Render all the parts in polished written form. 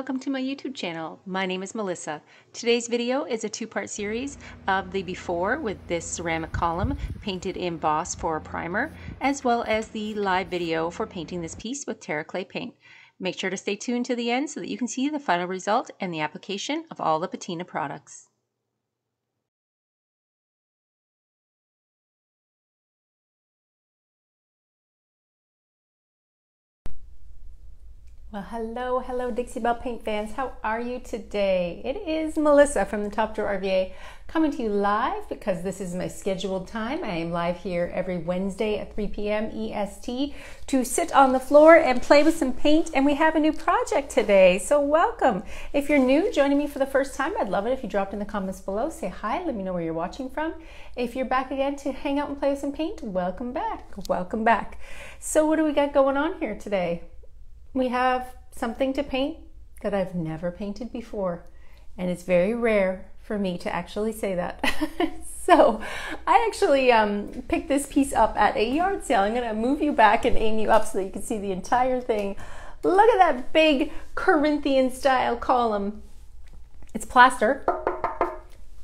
welcome to my YouTube channel. My name is Melissa. Today's video is a two-part series of the before with this ceramic column painted in embossed for a primer, as well as the live video for painting this piece with Terra Clay paint. Make sure to stay tuned to the end so that you can see the final result and the application of all the Patina products. Well, hello Dixie Belle Paint fans. How are you today? It is Melissa from the Top Drawer RVA coming to you live because this is my scheduled time. I am live here every Wednesday at 3 p.m. EST to sit on the floor and play with some paint, and we have a new project today, so welcome. If you're new, joining me for the first time, I'd love it if you dropped in the comments below. Say hi, let me know where you're watching from. If you're back again to hang out and play with some paint, welcome back, welcome back. So what do we got going on here today? We have something to paint that I've never painted before, and it's very rare for me to actually say that. So I actually picked this piece up at a yard sale. I'm gonna move you back and aim you up so that you can see the entire thing. Look at that big Corinthian style column. It's plaster,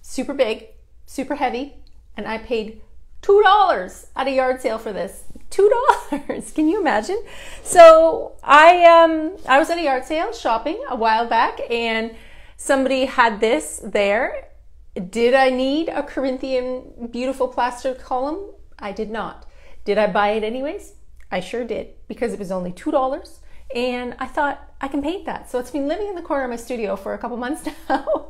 super big, super heavy, and I paid $2 at a yard sale for this. $2. Can you imagine? So I was at a yard sale shopping a while back, and somebody had this there. Did I need a Corinthian beautiful plaster column? I did not. Did I buy it anyways? I sure did, because it was only $2, and I thought I can paint that. So it's been living in the corner of my studio for a couple months now,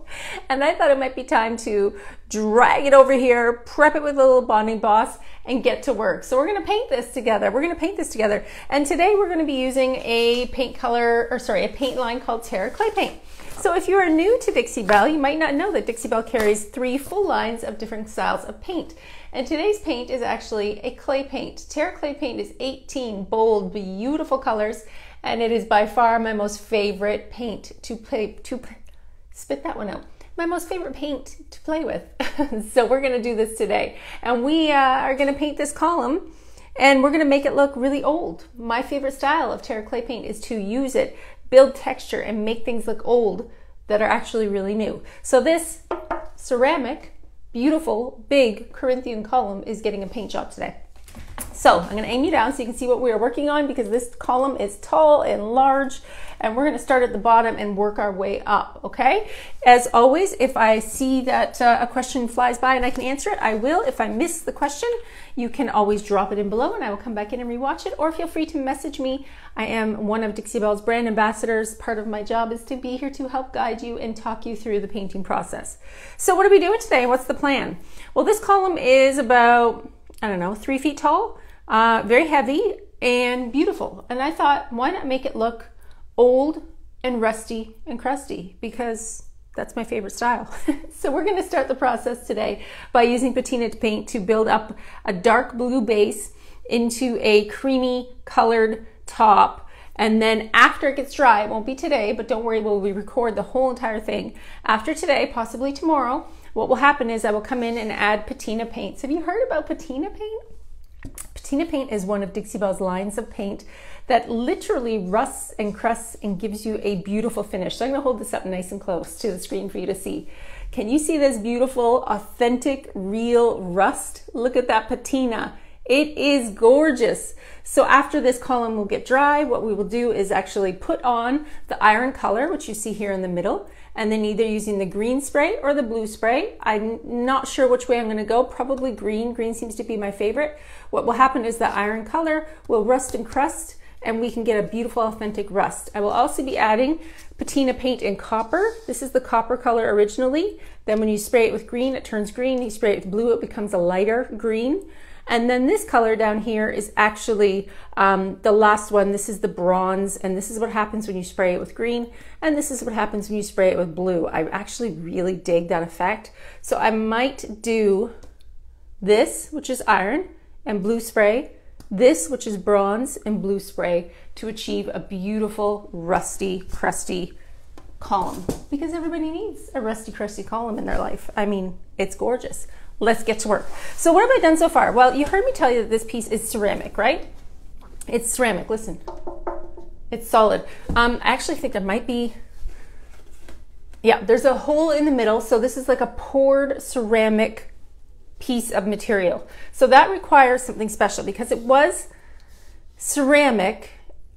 and I thought it might be time to drag it over here, prep it with a little bonding boss, and get to work. So we're gonna paint this together. And today we're gonna be using a paint line called Terra Clay paint. So if you are new to Dixie Belle, you might not know that Dixie Belle carries 3 full lines of different styles of paint. And today's paint is actually a clay paint. Terra Clay paint is 18 bold, beautiful colors, and it is by far my most favorite paint my most favorite paint to play with. So we're gonna do this today. And we are gonna paint this column, and we're gonna make it look really old. My favorite style of Terra Clay paint is to use it, build texture, and make things look old that are actually really new. So this ceramic, beautiful, big Corinthian column is getting a paint job today. So I'm gonna aim you down so you can see what we are working on, because this column is tall and large, and we're gonna start at the bottom and work our way up, okay? As always, if I see that a question flies by and I can answer it, I will. If I miss the question, you can always drop it in below and I will come back in and rewatch it, or feel free to message me. I am one of Dixie Belle's brand ambassadors. Part of my job is to be here to help guide you and talk you through the painting process. So what are we doing today? What's the plan? Well, this column is about, I don't know, 3 feet tall. Very heavy and beautiful. And I thought, why not make it look old and rusty and crusty, because that's my favorite style. So we're gonna start the process today by using Patina Paint to build up a dark blue base into a creamy colored top. And then after it gets dry, it won't be today, but don't worry, we'll record the whole entire thing. After today, possibly tomorrow, what will happen is I will come in and add Patina paints. Have you heard about Patina Paint? Patina Paint is one of Dixie Belle's lines of paint that literally rusts and crusts and gives you a beautiful finish. So I'm gonna hold this up nice and close to the screen for you to see. Can you see this beautiful, authentic, real rust? Look at that patina. It is gorgeous. So after this column will get dry, what we will do is actually put on the iron color, which you see here in the middle, and then either using the green spray or the blue spray. I'm not sure which way I'm gonna go, probably green. Green seems to be my favorite. What will happen is the iron color will rust and crust, and we can get a beautiful, authentic rust. I will also be adding Patina Paint in copper. This is the copper color originally. Then when you spray it with green, it turns green. You spray it with blue, it becomes a lighter green. And then this color down here is actually the last one. This is the bronze, and this is what happens when you spray it with green, and this is what happens when you spray it with blue. I actually really dig that effect. So I might do this, which is iron and blue spray, this, which is bronze and blue spray, to achieve a beautiful, rusty, crusty column, because everybody needs a rusty, crusty column in their life. I mean, it's gorgeous. Let's get to work. So what have I done so far? Well, you heard me tell you that this piece is ceramic, right? It's ceramic, listen. It's solid. I actually think there might be Yeah, there's a hole in the middle. So this is like a poured ceramic piece of material. So that requires something special because it was ceramic.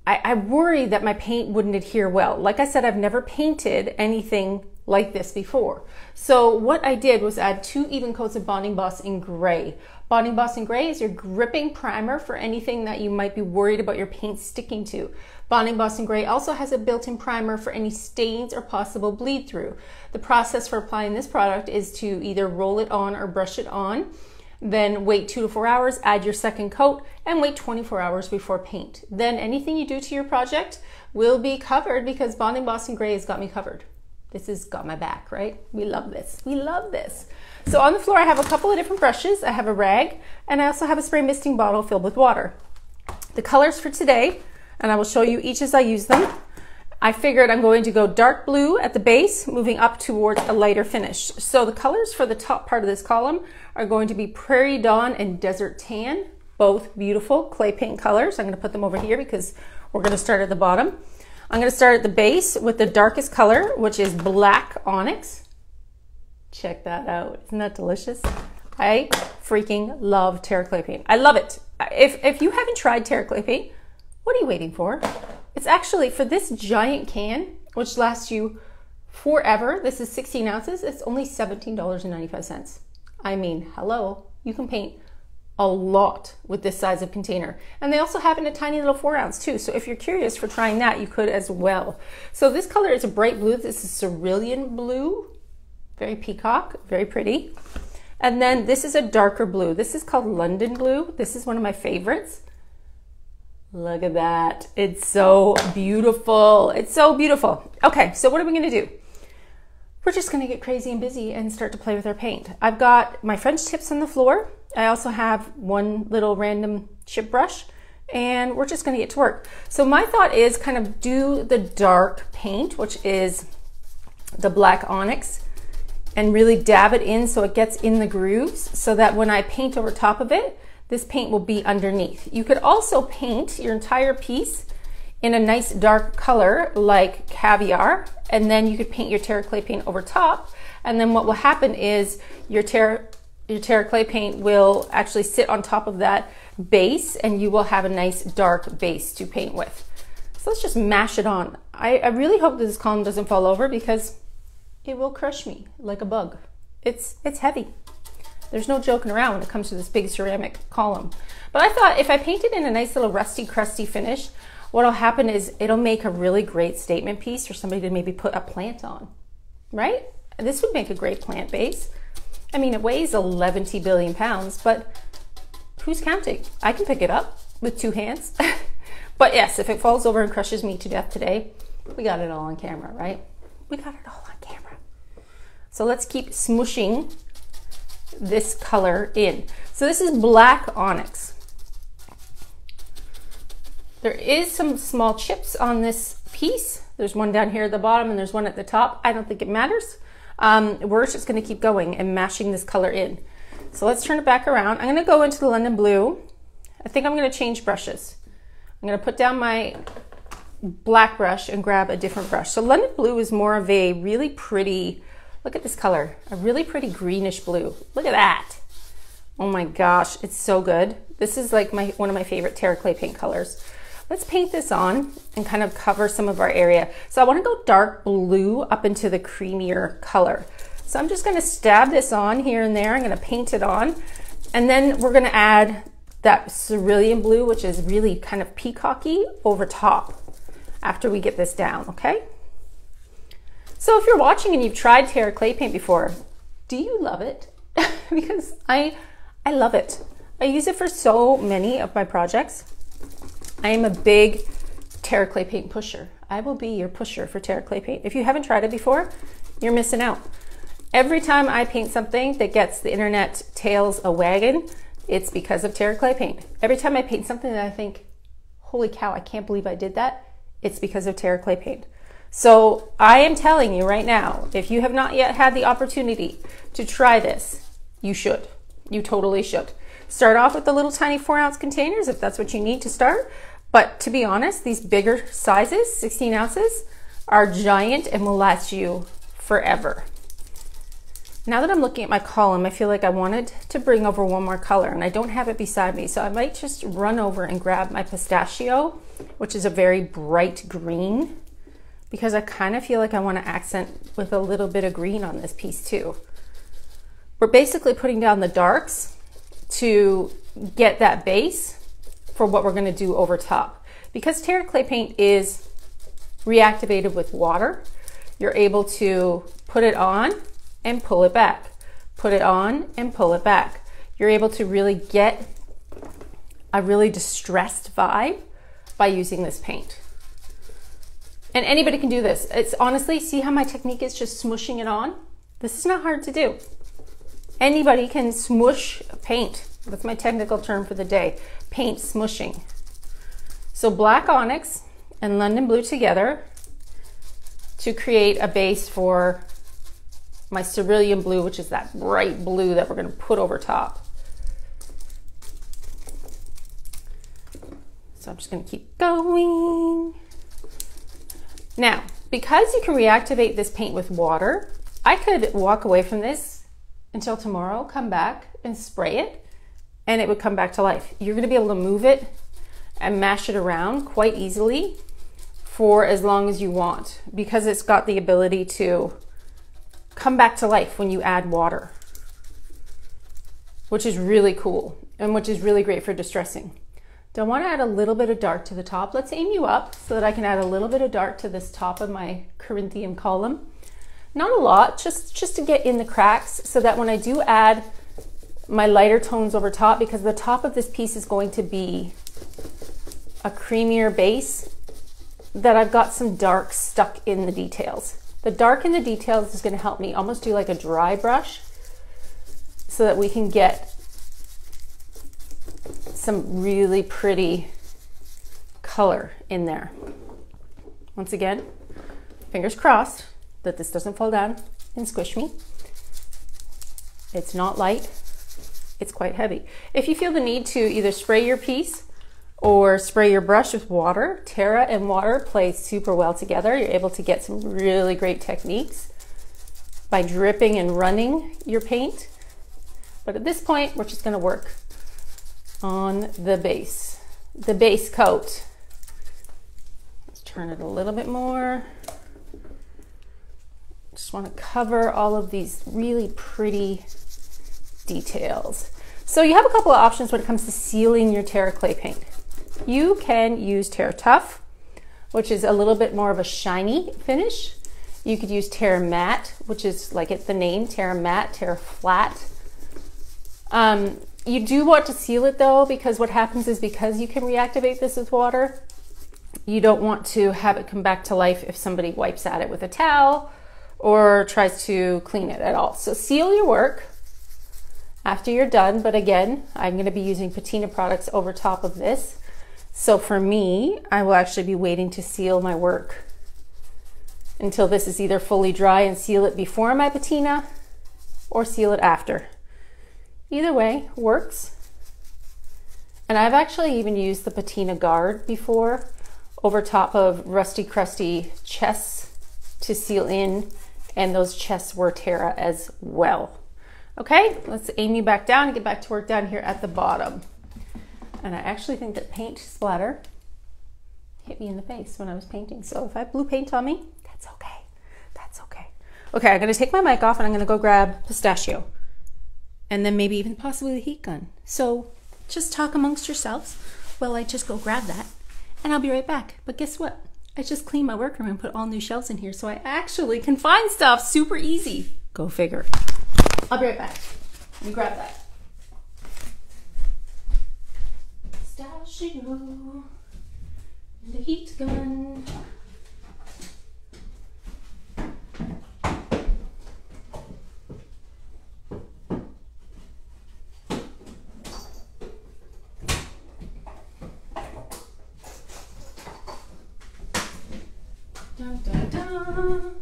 I worried that my paint wouldn't adhere well. Like I said, I've never painted anything like this before. So what I did was add 2 even coats of Bonding Boss in gray. Bonding Boss in gray is your gripping primer for anything that you might be worried about your paint sticking to. Bonding Boss in gray also has a built-in primer for any stains or possible bleed through. The process for applying this product is to either roll it on or brush it on, then wait 2 to 4 hours, add your second coat, and wait 24 hours before paint. Then anything you do to your project will be covered because Bonding Boss in gray has got me covered. This has got my back, right? We love this. We love this. So on the floor, I have a couple of different brushes. I have a rag, and I also have a spray misting bottle filled with water. The colors for today, and I will show you each as I use them. I figured I'm going to go dark blue at the base, moving up towards a lighter finish. So the colors for the top part of this column are going to be Prairie Dawn and Desert Tan, both beautiful clay paint colors. I'm going to put them over here because we're going to start at the bottom. I'm going to start at the base with the darkest color, which is Black Onyx. Check that out. Isn't that delicious? I freaking love Terra Clay paint. I love it. If you haven't tried Terra Clay paint, what are you waiting for? It's actually, for this giant can, which lasts you forever, this is 16 ounces, it's only $17.95. I mean, hello, you can paint a lot with this size of container. And they also have in a tiny little 4 ounce too. So if you're curious for trying that, you could as well. So this color is a bright blue. This is Cerulean Blue, very peacock, very pretty. And then this is a darker blue. This is called London Blue. This is one of my favorites. Look at that. It's so beautiful. It's so beautiful. Okay, so what are we gonna do? We're just gonna get crazy and busy and start to play with our paint. I've got my French tips on the floor. I also have one little random chip brush, and we're just gonna get to work. So my thought is kind of do the dark paint, which is the Black Onyx, and really dab it in so it gets in the grooves so that when I paint over top of it, this paint will be underneath. You could also paint your entire piece in a nice dark color like caviar, and then you could paint your Terra Clay paint over top, and then what will happen is your Terra Clay paint will actually sit on top of that base, and you will have a nice dark base to paint with. So let's just mash it on. I really hope that this column doesn't fall over because it will crush me like a bug. It's heavy. There's no joking around when it comes to this big ceramic column. But I thought if I paint it in a nice little rusty, crusty finish, what'll happen is it'll make a really great statement piece for somebody to maybe put a plant on, right? This would make a great plant base. I mean, it weighs 11 billion pounds, but who's counting? I can pick it up with 2 hands. But yes, if it falls over and crushes me to death today, we got it all on camera, right? We got it all on camera. So let's keep smooshing this color in. So this is Black Onyx. There is some small chips on this piece. There's one down here at the bottom and there's one at the top. I don't think it matters. We're just going to keep going and mashing this color in. So let's turn it back around. I'm going to go into the London Blue. I think I'm going to change brushes. I'm going to put down my black brush and grab a different brush. So London Blue is more of a really pretty, look at this color, a really pretty greenish blue. Look at that. Oh my gosh, it's so good. This is like one of my favorite Terra Clay paint colors. Let's paint this on and kind of cover some of our area. So I want to go dark blue up into the creamier color. So I'm just going to stab this on here and there. I'm going to paint it on, and then we're going to add that Cerulean Blue, which is really kind of peacocky, over top after we get this down, okay? So if you're watching and you've tried Terra Clay paint before, do you love it? Because I love it. I use it for so many of my projects. I am a big Terra Clay paint pusher. I will be your pusher for Terra Clay paint. If you haven't tried it before, you're missing out. Every time I paint something that gets the internet tails a wagon, it's because of Terra Clay paint. Every time I paint something that I think, holy cow, I can't believe I did that, it's because of Terra Clay paint. So I am telling you right now, if you have not yet had the opportunity to try this, you should. You totally should. Start off with the little tiny 4-ounce containers if that's what you need to start. But to be honest, these bigger sizes, 16 ounces, are giant and will last you forever. Now that I'm looking at my column, I feel like I wanted to bring over one more color and I don't have it beside me. So I might just run over and grab my Pistachio, which is a very bright green, because I kind of feel like I want to accent with a little bit of green on this piece too. We're basically putting down the darks to get that base for what we're going to do over top. Because Terra Clay paint is reactivated with water, you're able to put it on and pull it back, put it on and pull it back. You're able to really get a really distressed vibe by using this paint. And anybody can do this. It's honestly, see how my technique is just smooshing it on? This is not hard to do. Anybody can smoosh paint. That's my technical term for the day, paint smooshing. So black onyx and London blue together to create a base for my cerulean blue, which is that bright blue that we're going to put over top. So I'm just going to keep going. Now, because you can reactivate this paint with water, I could walk away from this until tomorrow, come back and spray it, and it would come back to life. You're going to be able to move it and mash it around quite easily for as long as you want, because it's got the ability to come back to life when you add water, which is really cool and which is really great for distressing. Do I want to add a little bit of dark to the top? Let's aim you up so that I can add a little bit of dark to this top of my Corinthian column. Not a lot, just to get in the cracks so that when I do add my lighter tones over top, because the top of this piece is going to be a creamier base, that I've got some dark stuck in the details. The dark in the details is going to help me almost do like a dry brush so that we can get some really pretty color in there. Once again, fingers crossed that this doesn't fall down and squish me. It's not light, it's quite heavy. If you feel the need to either spray your piece or spray your brush with water, Terra and water play super well together. You're able to get some really great techniques by dripping and running your paint. But at this point, we're just gonna work on the base coat. Let's turn it a little bit more. Just wanna cover all of these really pretty details. So you have a couple of options when it comes to sealing your Terra Clay paint. You can use Terra Tough, which is a little bit more of a shiny finish. You could use Terra Matte, which is like the name, Terra Matte, Terra Flat. You do want to seal it though, because what happens is, because you can reactivate this with water, you don't want to have it come back to life if somebody wipes at it with a towel or tries to clean it at all. So seal your work after you're done. But again, I'm going to be using Patina products over top of this. So for me, I will actually be waiting to seal my work until this is either fully dry and seal it before my patina or seal it after. Either way works. And I've actually even used the patina guard before over top of rusty, crusty chests to seal in, and those chests were Terra as well. Okay, let's aim you back down and get back to work down here at the bottom. And I actually think that paint splatter hit me in the face when I was painting. So if I have blue paint on me, that's okay. That's okay. Okay, I'm gonna take my mic off and I'm gonna go grab Pistachio. And then maybe even possibly the heat gun. So just talk amongst yourselves while I just go grab that. And I'll be right back. But guess what? I just cleaned my workroom and put all new shelves in here, so I actually can find stuff super easy. Go figure. I'll be right back. Let me grab that. Pistachio and the heat gun. Dun, dun, dun.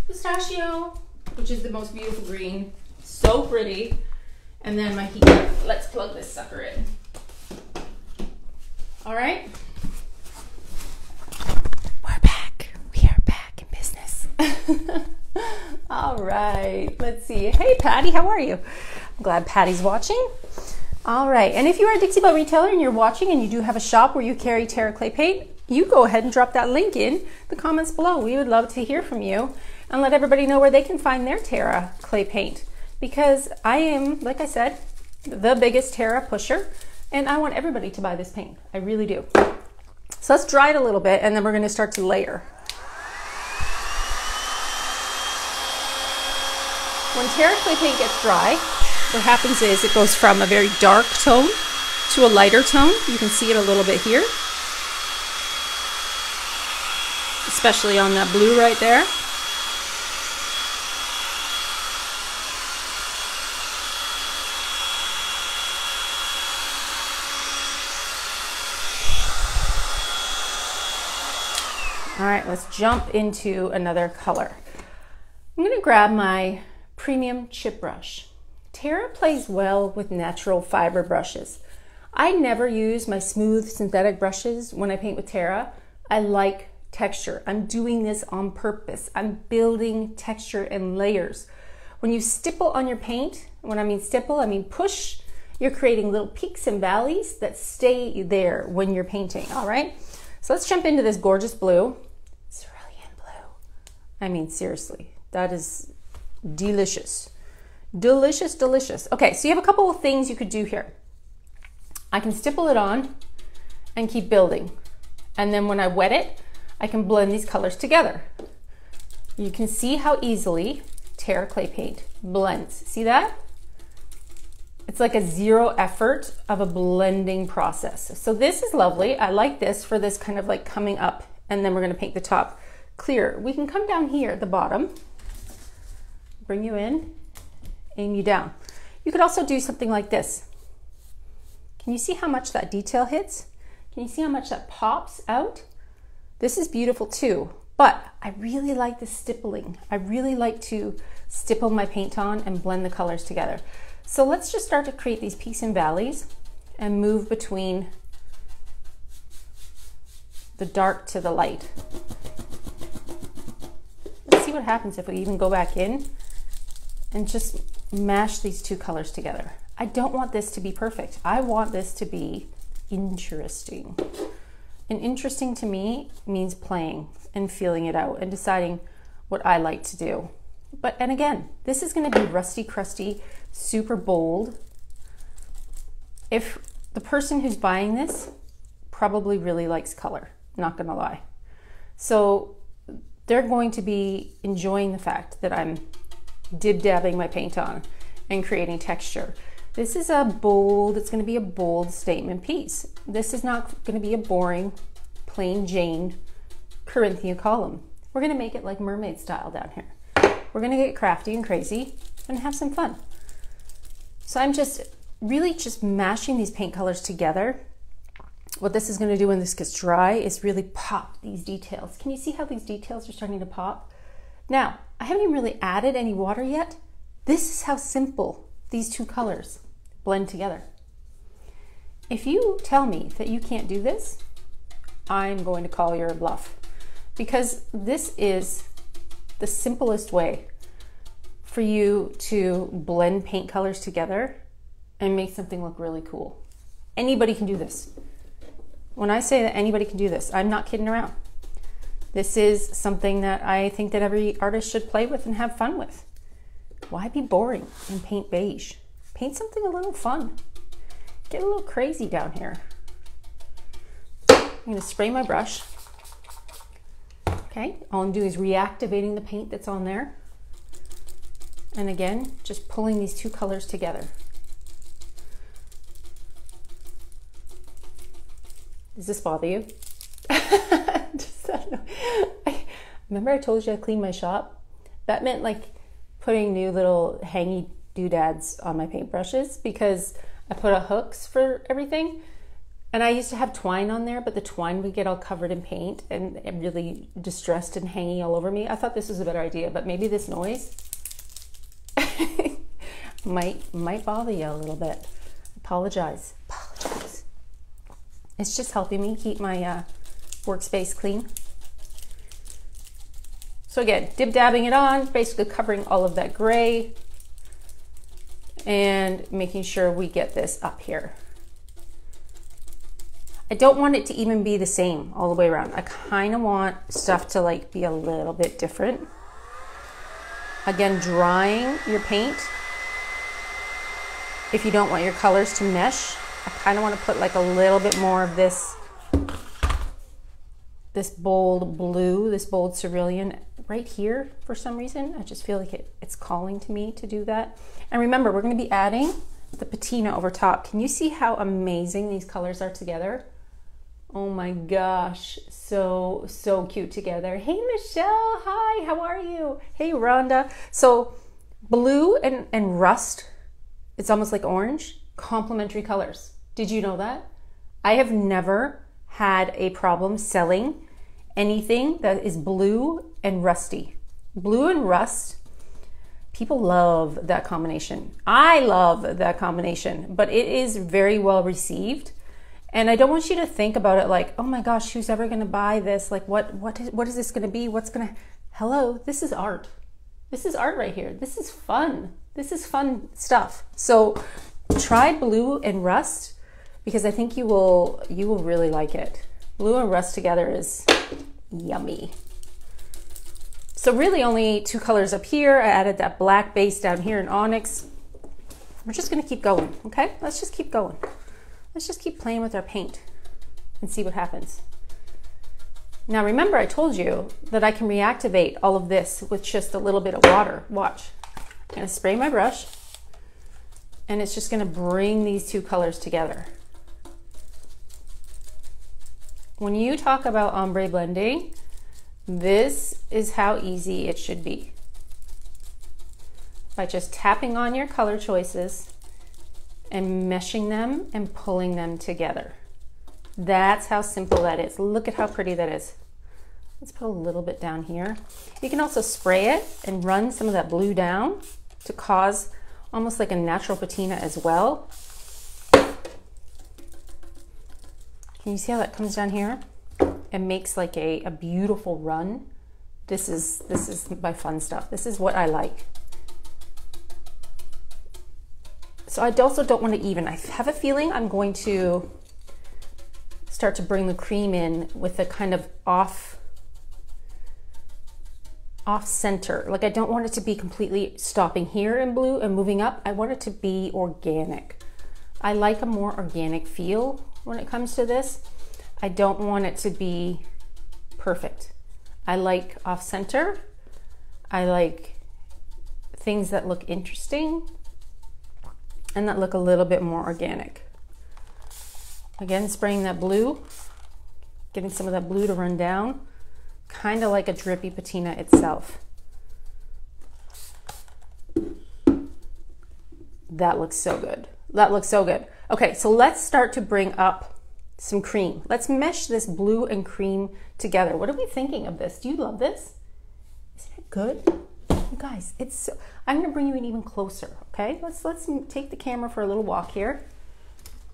Pistachio, which is the most beautiful green, so pretty. And then my heat gun. Let's plug this sucker in. All right, we're back. We are back in business. Patty. Hey Patty, how are you? I'm glad Patty's watching. All right, and if you are a Dixie Belle retailer and you're watching and you do have a shop where you carry Terra Clay paint, you go ahead and drop that link in the comments below. We would love to hear from you and let everybody know where they can find their Terra Clay paint, because I am, like I said, the biggest Terra pusher, and I want everybody to buy this paint. I really do. So let's dry it a little bit and then we're going to start to layer. When Terra Clay paint gets dry, what happens is it goes from a very dark tone to a lighter tone. You can see it a little bit here, especially on that blue right there. All right, let's jump into another color. I'm gonna grab my premium chip brush. Terra plays well with natural fiber brushes. I never use my smooth synthetic brushes when I paint with Terra. I like texture. I'm doing this on purpose. I'm building texture and layers. When you stipple on your paint, when I mean stipple, I mean push, you're creating little peaks and valleys that stay there when you're painting, all right? So let's jump into this gorgeous blue. Cerulean Blue. I mean, seriously, that is delicious. Delicious, delicious. Okay, so you have a couple of things you could do here. I can stipple it on and keep building. And then when I wet it, I can blend these colors together. You can see how easily Terra Clay paint blends. See that? It's like a zero effort of a blending process. So this is lovely. I like this for this kind of like coming up, and then we're gonna paint the top clear. We can come down here at the bottom, bring you in, aim you down. You could also do something like this. Can you see how much that detail hits? Can you see how much that pops out? This is beautiful too, but I really like the stippling. I really like to stipple my paint on and blend the colors together. So let's just start to create these peaks and valleys and move between the dark to the light. Let's see what happens if we even go back in and just mash these two colors together. I don't want this to be perfect. I want this to be interesting. And interesting to me means playing and feeling it out and deciding what I like to do. And again, this is gonna be rusty, crusty, super bold. If the person who's buying this probably really likes color, not gonna lie. So they're going to be enjoying the fact that I'm dib-dabbing my paint on and creating texture. This is a bold, it's gonna be a bold statement piece. This is not gonna be a boring, plain Jane Corinthian column. We're gonna make it like mermaid style down here. We're gonna get crafty and crazy and have some fun. So I'm just really just mashing these paint colors together. What this is gonna do when this gets dry is really pop these details. Can you see how these details are starting to pop? Now, I haven't even really added any water yet. This is how simple these two colors blend together. If you tell me that you can't do this, I'm going to call your bluff, because this is the simplest way for you to blend paint colors together and make something look really cool. Anybody can do this. When I say that anybody can do this, I'm not kidding around. This is something that I think that every artist should play with and have fun with. Why be boring and paint beige? Paint something a little fun. Get a little crazy down here. I'm gonna spray my brush. Okay, all I'm doing is reactivating the paint that's on there. And again, just pulling these two colors together. Does this bother you? Remember I told you I cleaned my shop? That meant like putting new little hangy doodads on my paintbrushes, because I put out hooks for everything. And I used to have twine on there, but the twine would get all covered in paint and really distressed and hanging all over me. I thought this was a better idea, but maybe this noise might bother you a little bit. Apologize. It's just helping me keep my workspace clean. So again, dib-dabbing it on, basically covering all of that gray. and making sure we get this up here. I don't want it to even be the same all the way around. I kind of want stuff to like be a little bit different. Again, drying your paint. If you don't want your colors to mesh, I kind of want to put like a little bit more of this bold blue, this bold cerulean right here for some reason. I just feel like it's calling to me to do that. And remember, we're going to be adding the patina over top. Can you see how amazing these colors are together? Oh my gosh, so cute together. Hey Michelle, hi, how are you? Hey Rhonda. So blue and rust, it's almost like orange, complementary colors. Did you know that? I have never had a problem selling anything that is blue and rusty. Blue and rust, people love that combination. I love that combination, but it is very well received. And I don't want you to think about it like, oh my gosh, who's ever going to buy this? Like, what is this going to be? What's going to, hello, this is art. This is art right here. This is fun. This is fun stuff. So try blue and rust because I think you will really like it. Blue and rust together is yummy. So really only two colors up here. I added that black base down here in Onyx. We're just going to keep going, okay? Let's just keep going. Let's just keep playing with our paint and see what happens. Now remember, I told you that I can reactivate all of this with just a little bit of water. Watch. I'm going to spray my brush and it's just going to bring these two colors together. When you talk about ombre blending, this is how easy it should be. By just tapping on your color choices and meshing them and pulling them together. That's how simple that is. Look at how pretty that is. Let's put a little bit down here. You can also spray it and run some of that blue down to cause almost like a natural patina as well. Can you see how that comes down here? It makes like a beautiful run. This is my fun stuff. This is what I like. So I also don't want to even. I have a feeling I'm going to start to bring the cream in with a kind of off center. Like I don't want it to be completely stopping here in blue and moving up. I want it to be organic. I like a more organic feel when it comes to this. I don't want it to be perfect. I like off center. I like things that look interesting and that look a little bit more organic. Again, spraying that blue, getting some of that blue to run down, kind of like a drippy patina itself. That looks so good. That looks so good. Okay, so let's start to bring up some cream. Let's mesh this blue and cream together. What are we thinking of this? Do you love this? Isn't it good? You guys, it's so, I'm gonna bring you in even closer, okay? Let's take the camera for a little walk here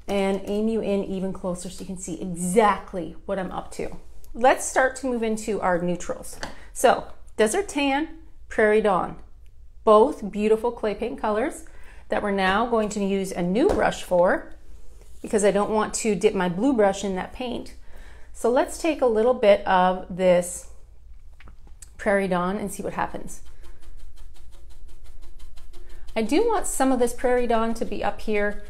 and aim you in even closer so you can see exactly what I'm up to. Let's start to move into our neutrals. So, Desert Tan, Prairie Dawn, both beautiful clay paint colors that we're now going to use a new brush for because I don't want to dip my blue brush in that paint. So let's take a little bit of this Prairie Dawn and see what happens. I do want some of this Prairie Dawn to be up here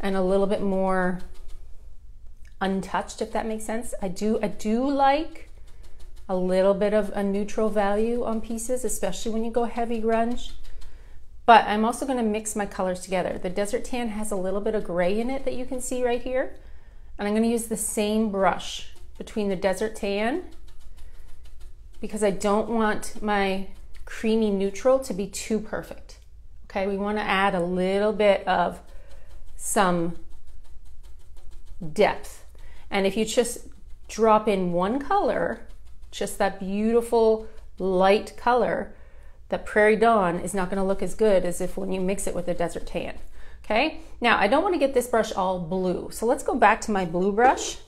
and a little bit more untouched, if that makes sense. I do like a little bit of a neutral value on pieces, especially when you go heavy grunge. But I'm also going to mix my colors together. The Desert Tan has a little bit of gray in it that you can see right here. And I'm going to use the same brush between the Desert Tan because I don't want my creamy neutral to be too perfect. Okay, we want to add a little bit of some depth. And if you just drop in one color, just that beautiful light color, that Prairie Dawn is not going to look as good as if when you mix it with the Desert Tan. Okay, now I don't want to get this brush all blue. So let's go back to my blue brush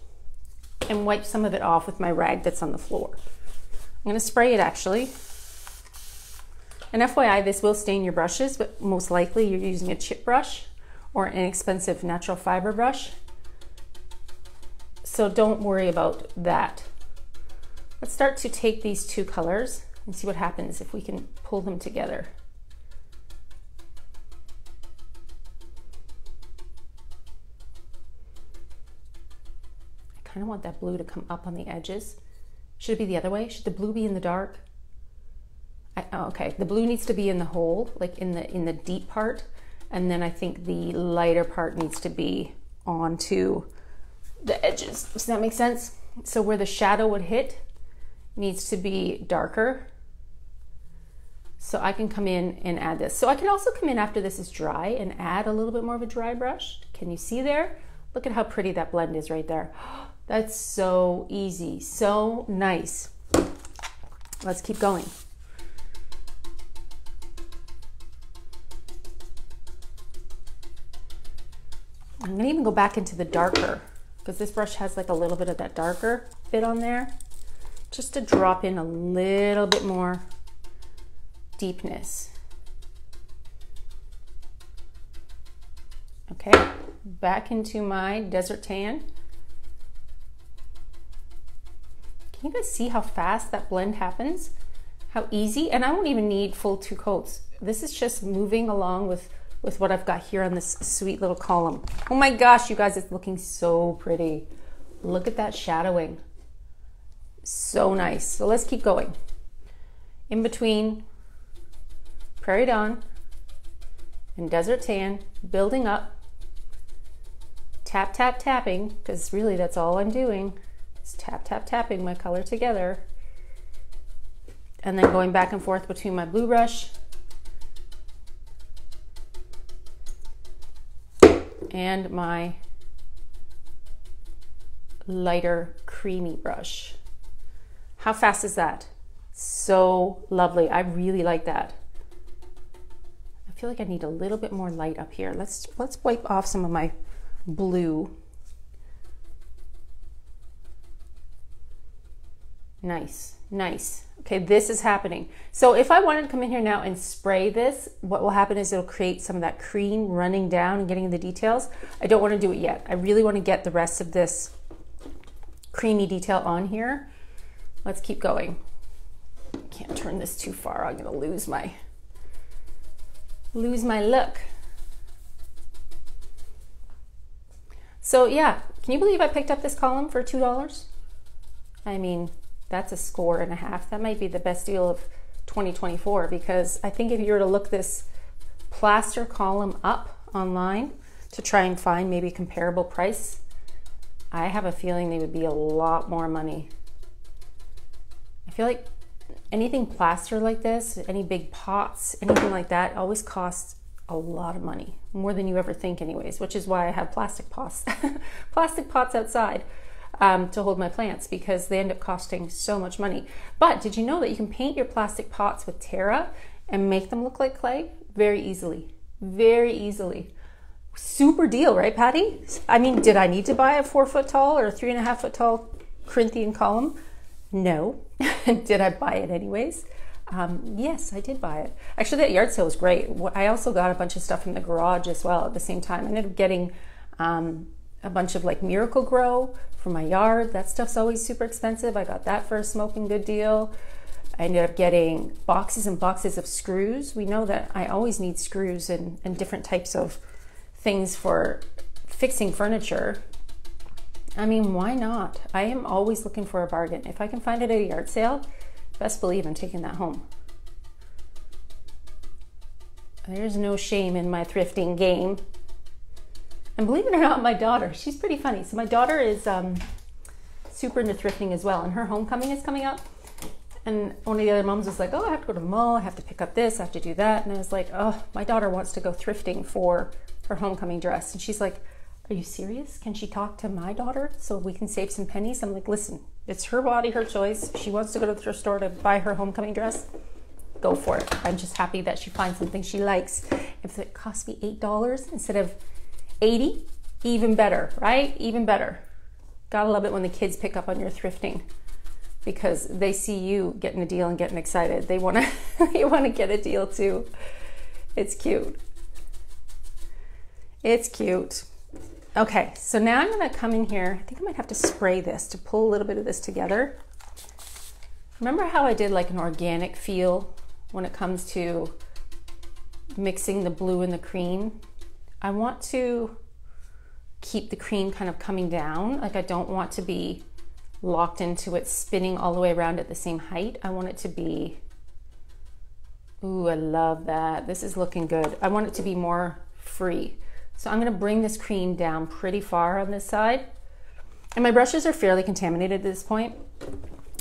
and wipe some of it off with my rag that's on the floor. I'm going to spray it actually. And FYI, this will stain your brushes, but most likely you're using a chip brush or an inexpensive natural fiber brush. So don't worry about that. Let's start to take these two colors and see what happens if we can pull them together. I kind of want that blue to come up on the edges. Should it be the other way? Should the blue be in the dark? Oh, okay, the blue needs to be in the hole, like in the deep part, and then I think the lighter part needs to be onto the edges. Does that make sense? So where the shadow would hit needs to be darker. So I can come in and add this. So I can also come in after this is dry and add a little bit more of a dry brush. Can you see there? Look at how pretty that blend is right there. That's so easy, so nice. Let's keep going. I'm gonna even go back into the darker because this brush has like a little bit of that darker bit on there, just to drop in a little bit more deepness. Okay, back into my desert tan. Can you guys see how fast that blend happens? How easy? And I won't even need full 2 coats. This is just moving along with what I've got here on this sweet little column. Oh my gosh, you guys, it's looking so pretty. Look at that shadowing. So nice. So let's keep going. In between Prairie Dawn and Desert Tan, building up, tap, tap, tapping, because really that's all I'm doing, is tap, tap, tapping my color together. And then going back and forth between my blue brush and my lighter creamy brush. How fast is that? So lovely. I really like that. I feel like I need a little bit more light up here. Let's wipe off some of my blue. Nice, nice. Okay, this is happening. So if I wanted to come in here now and spray this, what will happen is it'll create some of that cream running down and getting in the details. I don't want to do it yet. I really want to get the rest of this creamy detail on here. Let's keep going. Can't turn this too far. I'm gonna lose my look. So yeah, can you believe I picked up this column for $2? I mean, that's a score and a half. That might be the best deal of 2024, because I think if you were to look this plaster column up online to try and find maybe a comparable price, I have a feeling they would be a lot more money. I feel like anything plaster like this, any big pots, anything like that, always costs a lot of money, more than you ever think anyways, which is why I have plastic pots, plastic pots outside. To hold my plants, because they end up costing so much money. But did you know that you can paint your plastic pots with Terra and make them look like clay? Very easily, very easily. Super deal, right, Patty? I mean, did I need to buy a 4 foot tall or a 3.5 foot tall Corinthian column? No. Did I buy it anyways? Yes, I did buy it. Actually, that yard sale was great. I also got a bunch of stuff from the garage as well at the same time. I ended up getting a bunch of like Miracle Grow for my yard. That stuff's always super expensive. I got that for a smoking good deal. I ended up getting boxes and boxes of screws. We know that I always need screws and different types of things for fixing furniture. I mean, why not? I am always looking for a bargain. If I can find it at a yard sale, best believe I'm taking that home. There's no shame in my thrifting game. And believe it or not, my daughter, she's pretty funny. So my daughter is super into thrifting as well, and her homecoming is coming up. And one of the other moms was like, oh, I have to go to the mall, I have to pick up this, I have to do that. And I was like, oh, my daughter wants to go thrifting for her homecoming dress. And she's like, are you serious? Can she talk to my daughter so we can save some pennies? I'm like, listen, it's her body, her choice. She wants to go to the thrift store to buy her homecoming dress. Go for it. I'm just happy that she finds something she likes. If it costs me $8 instead of $80, even better, right? Even better. Gotta love it when the kids pick up on your thrifting because they see you getting a deal and getting excited. They want to they want to get a deal too. It's cute. It's cute. Okay, so now I'm going to come in here. I think I might have to spray this to pull a little bit of this together. Remember how I did like an organic feel when it comes to mixing the blue and the cream? I want to keep the cream kind of coming down. Like I don't want to be locked into it, spinning all the way around at the same height. I want it to be, ooh, I love that. This is looking good. I want it to be more free. So I'm gonna bring this cream down pretty far on this side. And my brushes are fairly contaminated at this point,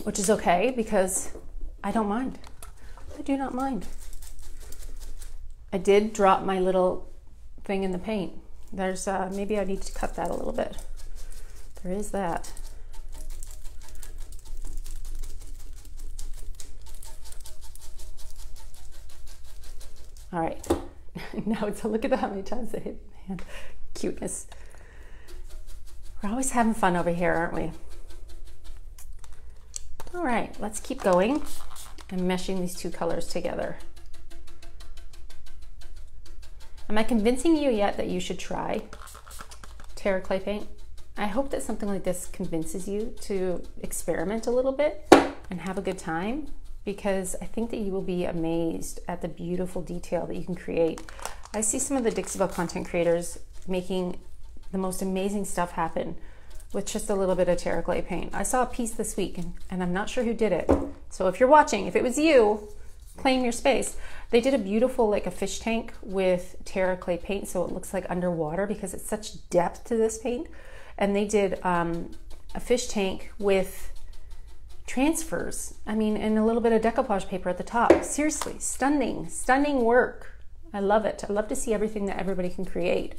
which is okay because I don't mind. I do not mind. I did drop my little thing in the paint. There's, maybe I need to cut that a little bit. There is that. All right, now it's a look at how many times I hit my hand. Cuteness. We're always having fun over here, aren't we? All right, let's keep going and meshing these two colors together. Am I convincing you yet that you should try Terra Clay paint? I hope that something like this convinces you to experiment a little bit and have a good time, because I think that you will be amazed at the beautiful detail that you can create. I see some of the Dixie Belle content creators making the most amazing stuff happen with just a little bit of Terra Clay paint. I saw a piece this week and I'm not sure who did it. So if you're watching, if it was you, claim your space. They did a beautiful, like a fish tank with Terra Clay paint, so it looks like underwater because it's such depth to this paint. And they did a fish tank with transfers, I mean, and a little bit of decoupage paper at the top. Seriously, stunning, stunning work. I love it. I love to see everything that everybody can create.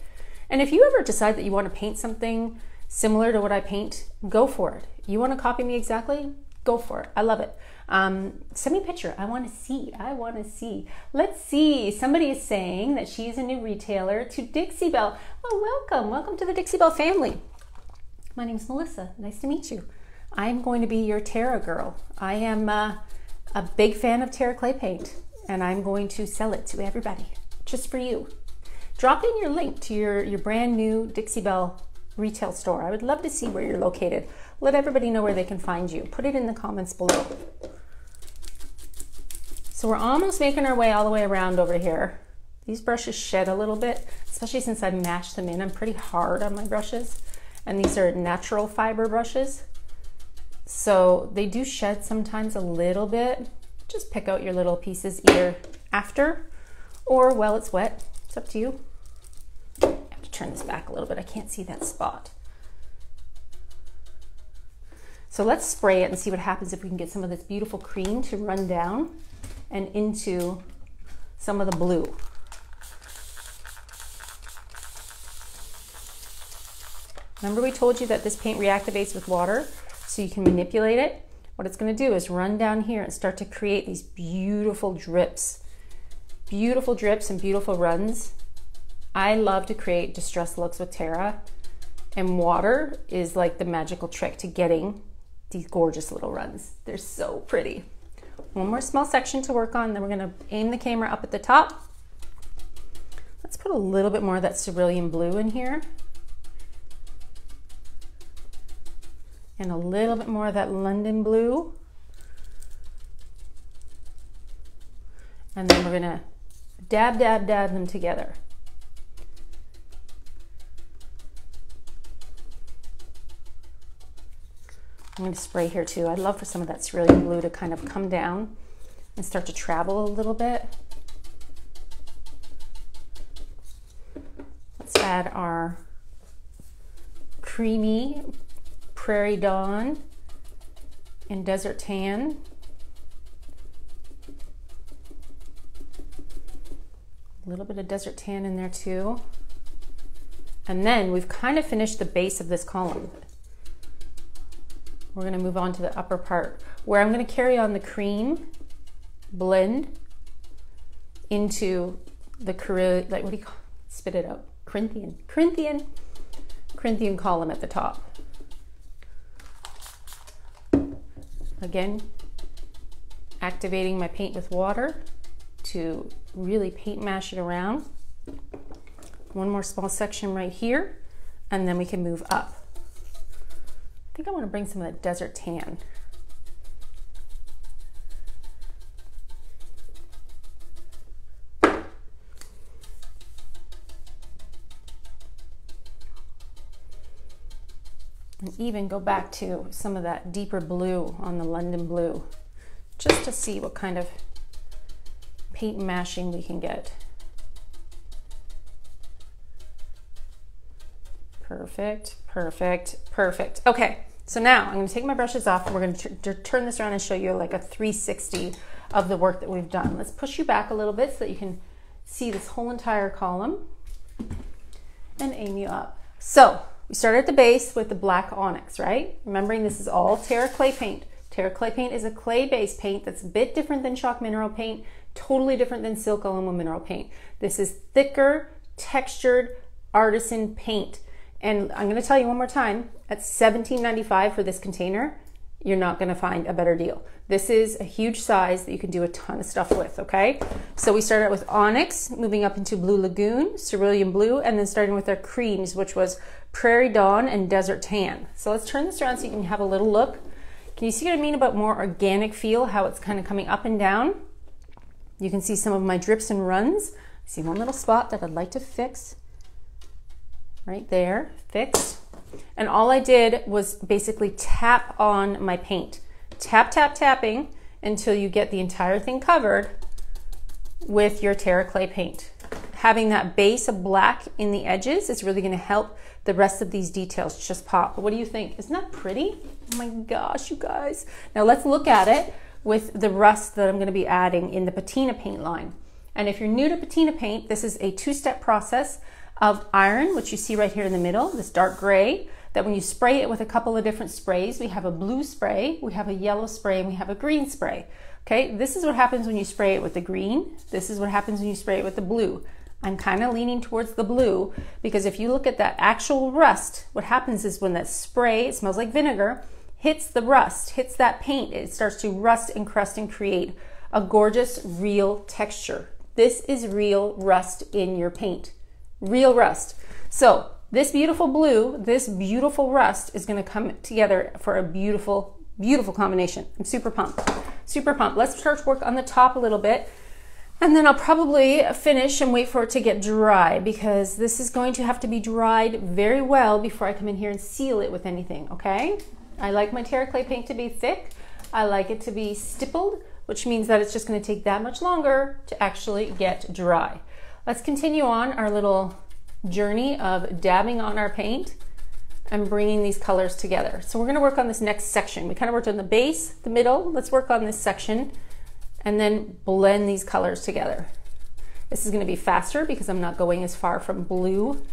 And if you ever decide that you want to paint something similar to what I paint, go for it. You want to copy me exactly? Go for it. I love it. Send me a picture. I want to see. I want to see. Let's see. Somebody is saying that she's a new retailer to Dixie Belle. Well, welcome. Welcome to the Dixie Belle family. My name's Melissa. Nice to meet you. I'm going to be your Terra girl. I am a big fan of Terra Clay paint, and I'm going to sell it to everybody, just for you. Drop in your link to your brand new Dixie Belle retail store. I would love to see where you're located. Let everybody know where they can find you. Put it in the comments below. So we're almost making our way all the way around over here. These brushes shed a little bit, especially since I mashed them in. I'm pretty hard on my brushes, and these are natural fiber brushes. So they do shed sometimes a little bit. Just pick out your little pieces either after or while it's wet. It's up to you. I have to turn this back a little bit. I can't see that spot. So let's spray it and see what happens if we can get some of this beautiful cream to run down and into some of the blue. Remember we told you that this paint reactivates with water, so you can manipulate it. What it's going to do is run down here and start to create these beautiful drips. Beautiful drips and beautiful runs. I love to create distressed looks with Terra, and water is like the magical trick to getting these gorgeous little runs. They're so pretty. One more small section to work on, then we're going to aim the camera up at the top. Let's put a little bit more of that Cerulean Blue in here. And a little bit more of that London Blue. And then we're gonna dab, dab, dab them together. I'm gonna spray here too. I'd love for some of that Cerulean Blue to kind of come down and start to travel a little bit. Let's add our creamy Prairie Dawn and Desert Tan. A little bit of Desert Tan in there too. And then we've kind of finished the base of this column. We're going to move on to the upper part where I'm going to carry on the cream blend into the like, what do you call it? Spit it out. Corinthian column at the top. Again, activating my paint with water to really paint mash it around. One more small section right here, and then we can move up. I think I want to bring some of that desert tan. And even go back to some of that deeper blue on the London blue, just to see what kind of paint mashing we can get. Perfect, perfect, perfect. Okay, so now I'm going to take my brushes off and we're going to turn this around and show you like a 360 of the work that we've done. Let's push you back a little bit so that you can see this whole entire column and aim you up. So we started at the base with the black onyx, right? Remembering this is all Terra Clay paint. Terra Clay paint is a clay-based paint that's a bit different than chalk mineral paint, totally different than silk alum mineral paint. This is thicker, textured, artisan paint. And I'm gonna tell you one more time, at $17.95 for this container, you're not gonna find a better deal. This is a huge size that you can do a ton of stuff with, okay? So we started out with Onyx, moving up into Blue Lagoon, Cerulean Blue, and then starting with our creams, which was Prairie Dawn and Desert Tan. So let's turn this around so you can have a little look. Can you see what I mean about more organic feel, how it's kind of coming up and down? You can see some of my drips and runs. I see one little spot that I'd like to fix. Right there, fixed. And all I did was basically tap on my paint. Tap, tap, tapping until you get the entire thing covered with your Terra Clay paint. Having that base of black in the edges is really gonna help the rest of these details just pop. What do you think? Isn't that pretty? Oh my gosh, you guys. Now let's look at it with the rust that I'm gonna be adding in the Patina Paint line. And if you're new to Patina Paint, this is a two-step process of iron, which you see right here in the middle, this dark gray, that when you spray it with a couple of different sprays, we have a blue spray, we have a yellow spray, and we have a green spray. Okay, this is what happens when you spray it with the green. This is what happens when you spray it with the blue. I'm kind of leaning towards the blue because if you look at that actual rust, what happens is when that spray, it smells like vinegar, hits the rust, hits that paint, it starts to rust and crust and create a gorgeous, real texture. This is real rust in your paint. Real rust. So this beautiful blue, this beautiful rust is going to come together for a beautiful, beautiful combination. I'm super pumped. Super pumped. Let's start to work on the top a little bit. And then I'll probably finish and wait for it to get dry because this is going to have to be dried very well before I come in here and seal it with anything, okay? I like my Terra Clay paint to be thick. I like it to be stippled, which means that it's just going to take that much longer to actually get dry. Let's continue on our little journey of dabbing on our paint and bringing these colors together. So we're going to work on this next section. We kind of worked on the base, the middle. Let's work on this section and then blend these colors together. This is going to be faster because I'm not going as far from blue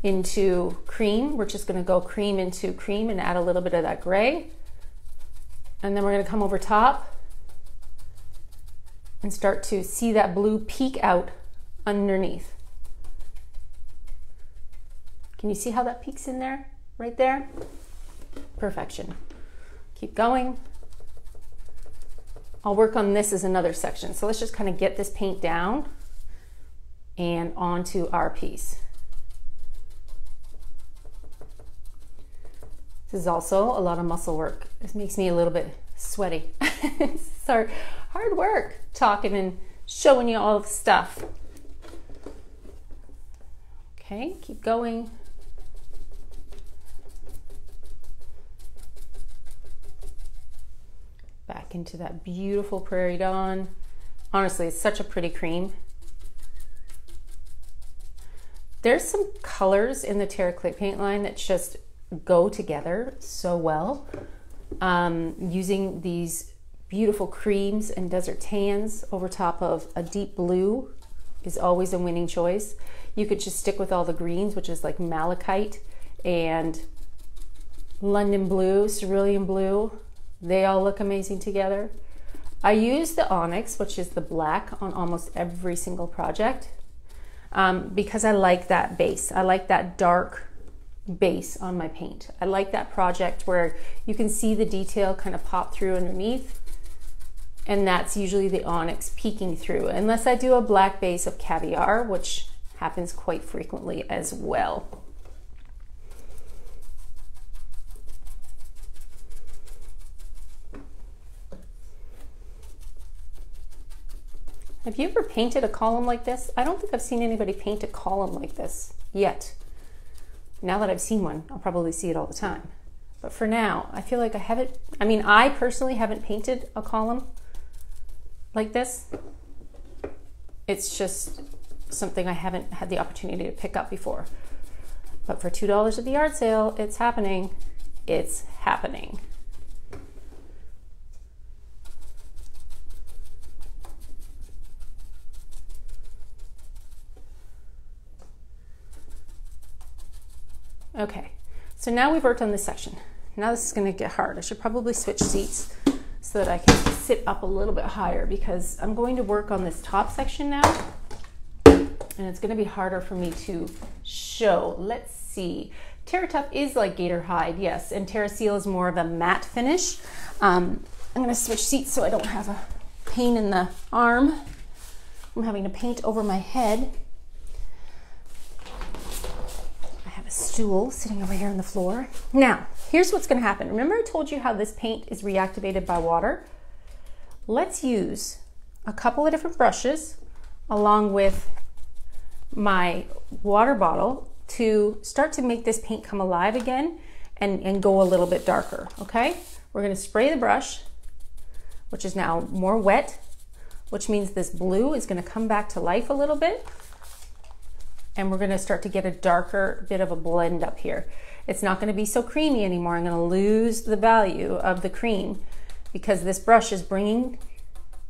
into cream. We're just going to go cream into cream and add a little bit of that gray. And then we're going to come over top and start to see that blue peek out underneath. Can you see how that peeks in there? Right there? Perfection. Keep going. I'll work on this as another section. So let's just kind of get this paint down and onto our piece. This is also a lot of muscle work. This makes me a little bit sweaty. It's hard work talking and showing you all the stuff. Okay, keep going. Back into that beautiful Prairie Dawn. Honestly, it's such a pretty cream. There's some colors in the Terra Clay paint line that just go together so well. Using these beautiful creams and desert tans over top of a deep blue is always a winning choice. You could just stick with all the greens, which is like malachite and London blue, cerulean blue. They all look amazing together. I use the Onyx, which is the black, on almost every single project because I like that base. I like that dark base on my paint. I like that project where you can see the detail kind of pop through underneath, and that's usually the onyx peeking through, unless I do a black base of caviar, which happens quite frequently as well. Have you ever painted a column like this? I don't think I've seen anybody paint a column like this yet. Now that I've seen one, I'll probably see it all the time. But for now, I feel like I haven't, I personally haven't painted a column like this. It's just something I haven't had the opportunity to pick up before. But for $2 at the yard sale, it's happening. It's happening. Okay, so now we've worked on this section. Now this is going to get hard. I should probably switch seats so that I can sit up a little bit higher, because I'm going to work on this top section now, and it's going to be harder for me to show. Let's see. Terra Tough is like gator hide, yes, and Terra Seal is more of a matte finish. I'm going to switch seats so I don't have a pain in the arm. I'm having to paint over my head. Stool sitting over here on the floor. Now, here's what's going to happen. Remember I told you how this paint is reactivated by water? Let's use a couple of different brushes along with my water bottle to start to make this paint come alive again and go a little bit darker, okay? We're going to spray the brush, which is now more wet, which means this blue is going to come back to life a little bit. And we're going to start to get a darker bit of a blend up here. It's not going to be so creamy anymore. I'm going to lose the value of the cream because this brush is bringing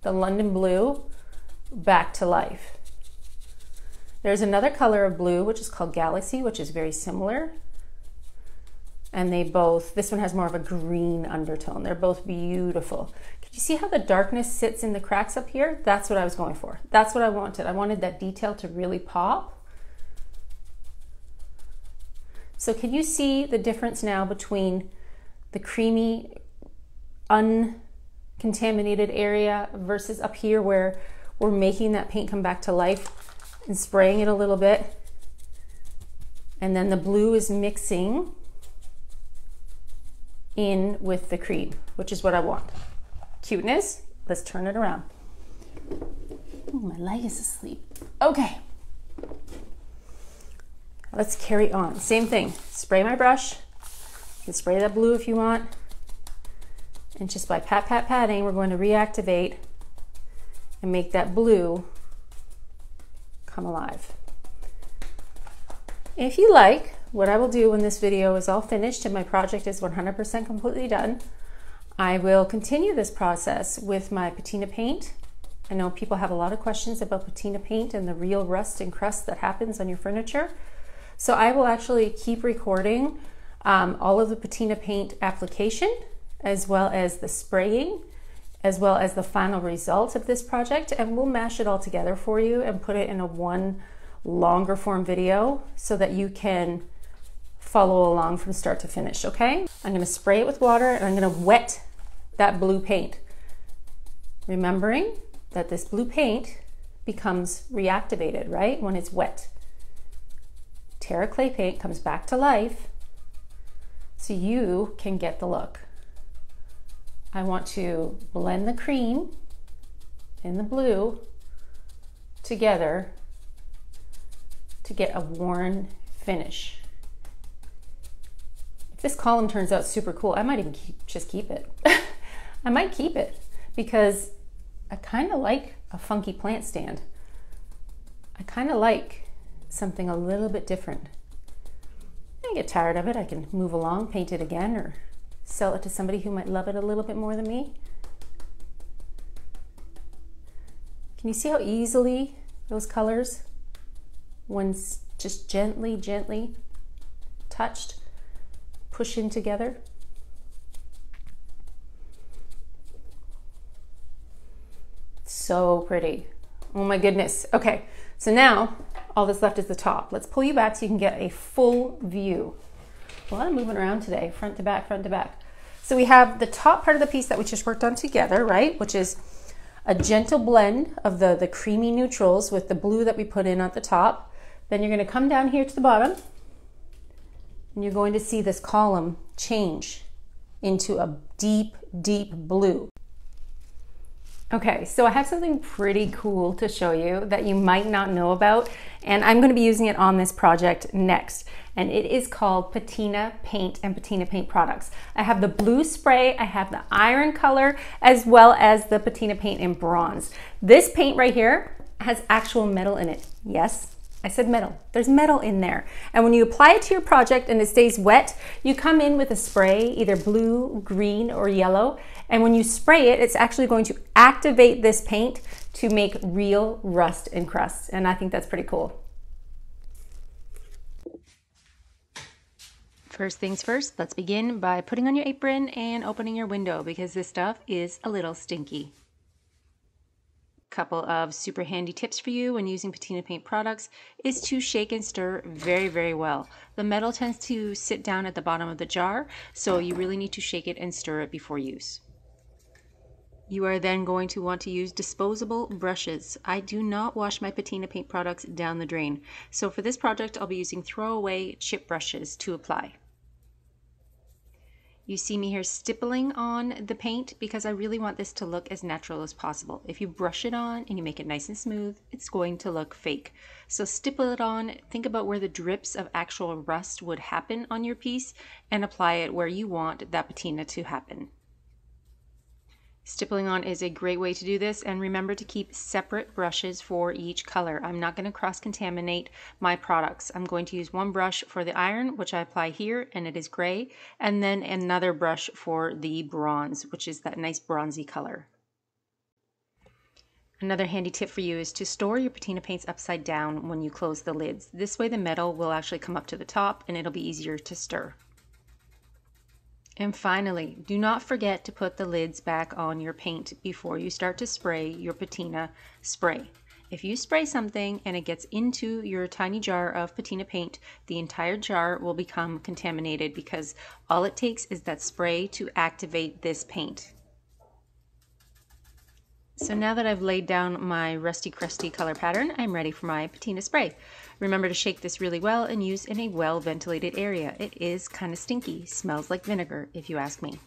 the London blue back to life. There's another color of blue, which is called Galaxy, which is very similar. And they both, this one has more of a green undertone. They're both beautiful. Can you see how the darkness sits in the cracks up here? That's what I was going for. That's what I wanted. I wanted that detail to really pop. So can you see the difference now between the creamy, uncontaminated area versus up here where we're making that paint come back to life and spraying it a little bit? And then the blue is mixing in with the cream, which is what I want. Cuteness, let's turn it around. Ooh, my leg is asleep. Okay. Let's carry on. Same thing. Spray my brush. You can spray that blue if you want. And just by patting, we're going to reactivate and make that blue come alive. If you like, what I will do when this video is all finished and my project is 100% completely done, I will continue this process with my Patina Paint. I know people have a lot of questions about Patina Paint and the real rust and crust that happens on your furniture. So I will actually keep recording all of the Patina Paint application, as well as the spraying, as well as the final result of this project, and we'll mash it all together for you and put it in a one longer form video so that you can follow along from start to finish, okay? I'm gonna spray it with water and I'm gonna wet that blue paint, remembering that this blue paint becomes reactivated, right, when it's wet. Terra Clay paint comes back to life so you can get the look. I want to blend the cream and the blue together to get a worn finish. If this column turns out super cool, I might even just keep it. I might keep it because I kind of like a funky plant stand. I kind of like something a little bit different. I get tired of it, I can move along, paint it again, or sell it to somebody who might love it a little bit more than me. Can you see how easily those colors, when just gently touched, push in together? So pretty. Oh my goodness. Okay, so now all that's left is the top. Let's pull you back so you can get a full view. A lot of moving around today, front to back, front to back. So we have the top part of the piece that we just worked on together, right? Which is a gentle blend of the creamy neutrals with the blue that we put in at the top. Then you're going to come down here to the bottom and you're going to see this column change into a deep, deep blue. Okay, so I have something pretty cool to show you that you might not know about, and I'm going to be using it on this project next. And it is called Patina Paint and Patina Paint products. I have the blue spray, I have the iron color, as well as the Patina Paint in bronze. This paint right here has actual metal in it. Yes, I said metal. There's metal in there. And when you apply it to your project and it stays wet, you come in with a spray, either blue, green, or yellow. And when you spray it, it's actually going to activate this paint to make real rust and crust. And I think that's pretty cool. First things first, let's begin by putting on your apron and opening your window because this stuff is a little stinky. Couple of super handy tips for you when using Patina Paint products is to shake and stir very, very well. The metal tends to sit down at the bottom of the jar, so you really need to shake it and stir it before use. You are then going to want to use disposable brushes. I do not wash my Patina Paint products down the drain, so for this project I'll be using throwaway chip brushes to apply. You see me here stippling on the paint because I really want this to look as natural as possible. If you brush it on and you make it nice and smooth, it's going to look fake. So stipple it on, think about where the drips of actual rust would happen on your piece and apply it where you want that patina to happen. Stippling on is a great way to do this, and remember to keep separate brushes for each color. I'm not going to cross-contaminate my products. I'm going to use one brush for the iron, which I apply here, and it is gray, and then another brush for the bronze, which is that nice bronzy color. Another handy tip for you is to store your patina paints upside down when you close the lids. This way the metal will actually come up to the top and it'll be easier to stir. And finally, do not forget to put the lids back on your paint before you start to spray your patina spray. If you spray something and it gets into your tiny jar of patina paint, the entire jar will become contaminated because all it takes is that spray to activate this paint. So now that I've laid down my rusty crusty color pattern, I'm ready for my patina spray. Remember to shake this really well and use in a well ventilated area. It is kind of stinky, smells like vinegar if you ask me.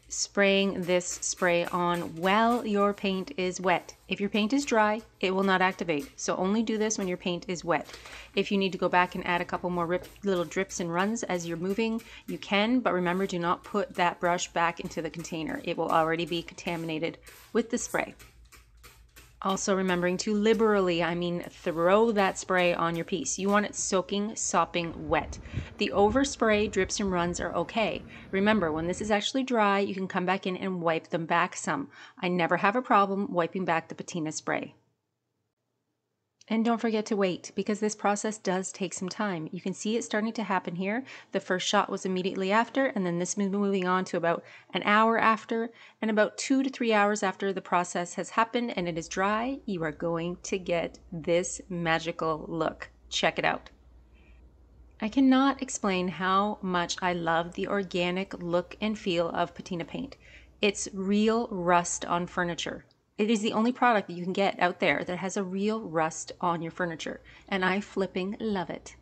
Spraying this spray on while your paint is wet. If your paint is dry, it will not activate, so only do this when your paint is wet. If you need to go back and add a couple more little drips and runs as you're moving, you can, but remember, do not put that brush back into the container. It will already be contaminated with the spray. Also remembering to liberally, I mean throw that spray on your piece. You want it soaking, sopping wet. The overspray drips and runs are okay. Remember, when this is actually dry, you can come back in and wipe them back some. I never have a problem wiping back the patina spray. And don't forget to wait, because this process does take some time. You can see it starting to happen here. The first shot was immediately after, and then this is moving on to about an hour after, and about 2 to 3 hours after the process has happened and it is dry, you are going to get this magical look. Check it out. I cannot explain how much I love the organic look and feel of patina paint. It's real rust on furniture. It is the only product that you can get out there that has a real rust on your furniture, and I flipping love it.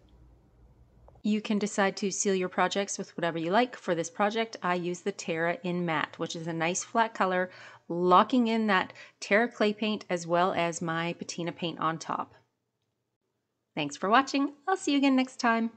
You can decide to seal your projects with whatever you like. For this project, I use the Terra in Matte, which is a nice flat color, locking in that Terra Clay paint as well as my patina paint on top. Thanks for watching. I'll see you again next time.